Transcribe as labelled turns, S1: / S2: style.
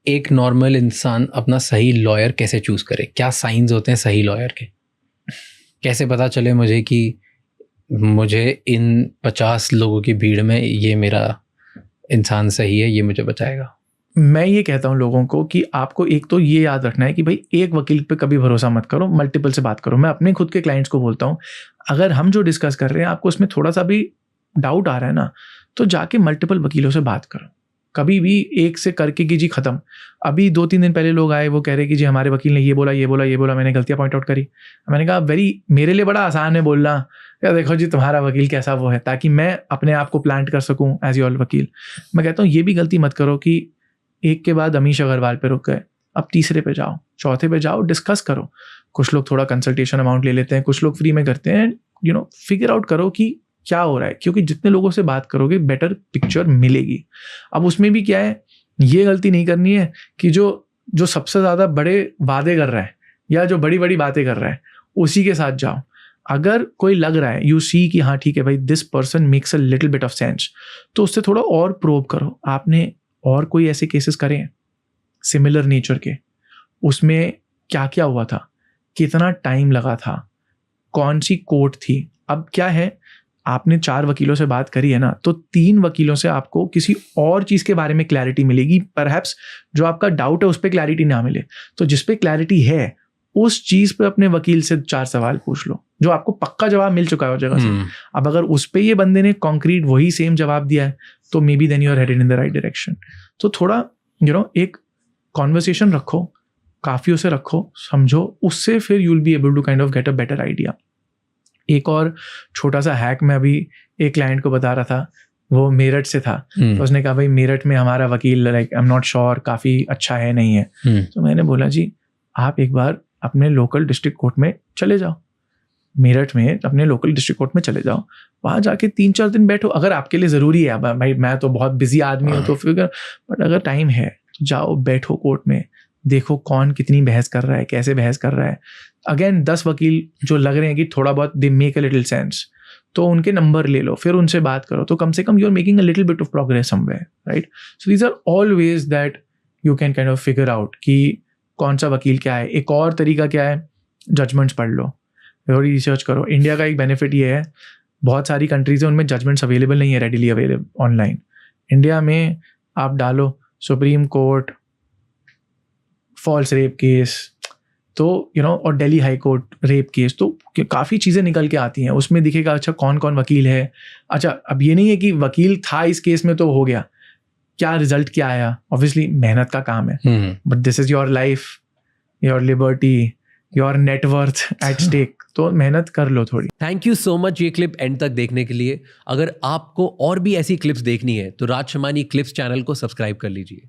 S1: एक नॉर्मल इंसान अपना सही लॉयर कैसे चूज़ करे? क्या साइंस होते हैं सही लॉयर के? कैसे पता चले मुझे कि मुझे इन 50 लोगों की भीड़ में ये मेरा इंसान सही है, ये मुझे बचाएगा?
S2: मैं ये कहता हूँ लोगों को कि आपको एक तो ये याद रखना है कि भाई एक वकील पे कभी भरोसा मत करो, मल्टीपल से बात करो। मैं अपने खुद के क्लाइंट्स को बोलता हूँ, अगर हम जो डिस्कस कर रहे हैं आपको उसमें थोड़ा सा भी डाउट आ रहा है ना, तो जाके मल्टीपल वकीलों से बात करो। कभी भी एक से करके कीजिए ख़त्म। अभी 2-3 दिन पहले लोग आए, वो कह रहे कि जी हमारे वकील ने ये बोला ये बोला ये बोला, मैंने गलतियाँ पॉइंट आउट करी। मैंने कहा मेरे लिए बड़ा आसान है बोलना, या देखो जी तुम्हारा वकील कैसा वो है, ताकि मैं अपने आप को प्लांट कर सकूँ एज योर वकील। मैं कहता हूँ ये भी गलती मत करो कि एक के बाद अमीश अग्रवाल पे रुक गए, अब तीसरे पे जाओ, चौथे पे जाओ, डिस्कस करो। कुछ लोग थोड़ा कंसल्टेशन अमाउंट ले लेते हैं, कुछ लोग फ्री में करते हैं। फिगर आउट करो कि क्या हो रहा है, क्योंकि जितने लोगों से बात करोगे बेटर पिक्चर मिलेगी। अब उसमें भी क्या है, ये गलती नहीं करनी है कि जो सबसे ज़्यादा बड़े वादे कर रहा है या जो बड़ी बड़ी बातें कर रहा है उसी के साथ जाओ। अगर कोई लग रहा है, यू सी कि हाँ ठीक है भाई, this person makes a little bit of sense, तो उससे थोड़ा और प्रोब करो। आपने और कोई ऐसे केसेस करें सिमिलर नेचर के, उसमें क्या क्या हुआ था, कितना टाइम लगा था, कौन सी कोर्ट थी। अब क्या है, आपने 4 वकीलों से बात करी है ना, तो 3 वकीलों से आपको किसी और चीज़ के बारे में क्लैरिटी मिलेगी। परहैप्स जो आपका डाउट है उस पर क्लैरिटी ना मिले, तो जिस पे क्लैरिटी है उस चीज़ पे अपने वकील से 4 सवाल पूछ लो, जो आपको पक्का जवाब मिल चुका है उस जगह से। अब अगर उस पे ये बंदे ने कॉन्क्रीट वही सेम जवाब दिया है, तो maybe then you are headed in the right direction. तो थोड़ा एक कॉन्वर्सेशन रखो, काफ़ी उसे रखो, समझो, उससे फिर you will be able to kind of get a better idea. एक और छोटा सा हैक मैं अभी एक क्लाइंट को बता रहा था, वो मेरठ से था। तो उसने कहा भाई मेरठ में हमारा वकील like I am not sure काफ़ी अच्छा है नहीं है। तो मैंने बोला जी आप एक बार अपने लोकल डिस्ट्रिक्ट कोर्ट में चले जाओ, मेरठ में अपने लोकल डिस्ट्रिक्ट कोर्ट में चले जाओ, वहाँ जाके 3-4 दिन बैठो। अगर आपके लिए ज़रूरी है, भाई मैं तो बहुत बिजी आदमी हूँ तो फिर, बट अगर टाइम है तो जाओ, बैठो कोर्ट में, देखो कौन कितनी बहस कर रहा है, कैसे बहस कर रहा है। अगेन 10 वकील जो लग रहे हैं कि थोड़ा बहुत they make a little sense, तो उनके नंबर ले लो, फिर उनसे बात करो, तो कम से कम you are making a little bit of progress somewhere, right. So these are all ways that you can kind of figure out कि कौन सा वकील क्या है। एक और तरीका क्या है, जजमेंट्स पढ़ लो, थोड़ी रिसर्च करो। इंडिया का एक बेनिफिट ये है, बहुत सारी कंट्रीज है उनमें जजमेंट्स अवेलेबल नहीं है रेडिली अवेलेबल ऑनलाइन। इंडिया में आप डालो Supreme Court false rape case, तो और Delhi High Court rape case, तो काफ़ी चीज़ें निकल के आती हैं। उसमें दिखेगा अच्छा कौन कौन वकील है। अच्छा अब ये नहीं है कि वकील था इस केस में तो हो गया, क्या रिजल्ट क्या आया, ऑब्वियसली मेहनत का काम है, but this is your life, your liberty, your net worth at stake, तो मेहनत कर लो थोड़ी।
S3: थैंक यू सो मच ये क्लिप एंड तक देखने के लिए। अगर आपको और भी ऐसी क्लिप्स देखनी है तो राज शमानी क्लिप्स चैनल को सब्सक्राइब कर लीजिए।